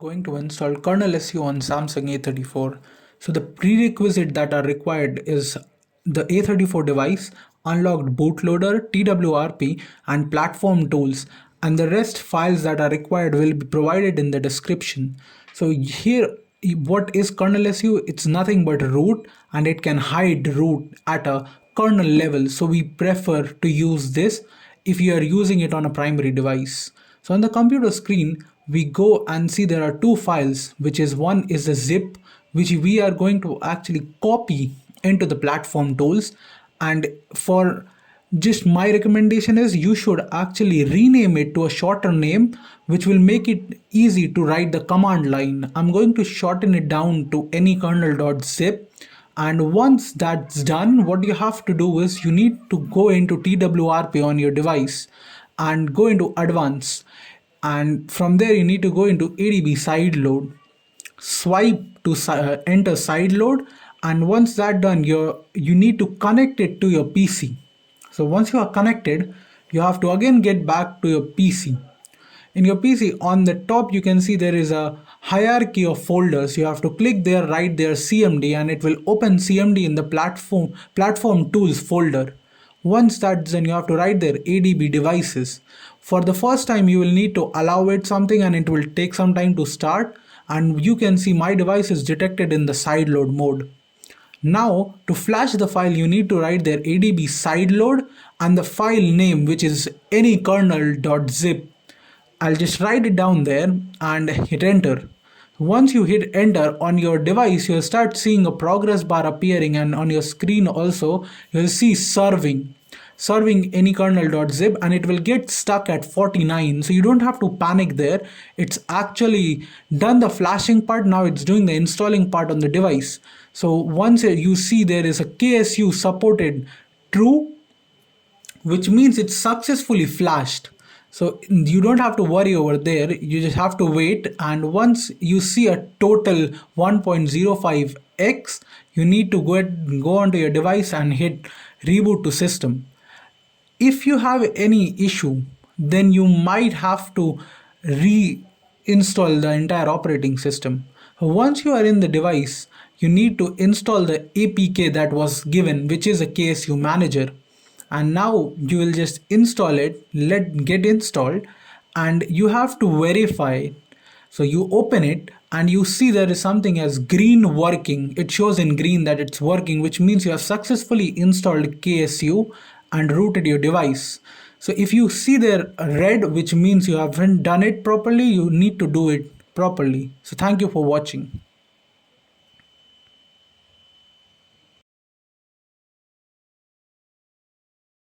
Going to install Kernel SU on Samsung A34. So the prerequisite that are required is the A34 device, unlocked bootloader, TWRP, and platform tools, and the rest files that are required will be provided in the description. So here, what is Kernel SU? It's nothing but root, and it can hide root at a kernel level. So we prefer to use this if you are using it on a primary device. So on the computer screen, we go and see there are two files, which is one is the zip, which we are going to actually copy into the platform tools. And for just my recommendation is you should actually rename it to a shorter name, which will make it easy to write the command line. I'm going to shorten it down to any kernel.zip. And once that's done, what you have to do is you need to go into TWRP on your device and go into advanced, and from there you need to go into ADB sideload, swipe to enter sideload, and once that done, you need to connect it to your PC. So once you are connected, you have to again get back to your PC. In your PC, on the top you can see there is a hierarchy of folders. You have to click there, write there CMD, and it will open CMD in the platform tools folder. Once that's done, you have to write there ADB devices. For the first time you will need to allow it something, and it will take some time to start, and you can see my device is detected in the sideload mode. Now to flash the file, you need to write there ADB sideload and the file name, which is any kernel.zip. I'll just write it down there and hit enter. Once you hit enter on your device, you'll start seeing a progress bar appearing, and on your screen also you'll see serving any kernel.zip, and it will get stuck at 49. So you don't have to panic there. It's actually done the flashing part. Now it's doing the installing part on the device. So once you see there is a KSU supported true, which means it's successfully flashed. So you don't have to worry over there, you just have to wait, and once you see a total 1.05x, you need to go onto your device and hit reboot to system. If you have any issue, then you might have to reinstall the entire operating system. Once you are in the device, you need to install the APK that was given, which is a KSU manager. And now you will just install it, get installed, and you have to verify it. So you open it and you see there is something as green working. It shows in green that it's working, which means you have successfully installed KSU and rooted your device. So if you see there red, which means you haven't done it properly, you need to do it properly. So thank you for watching.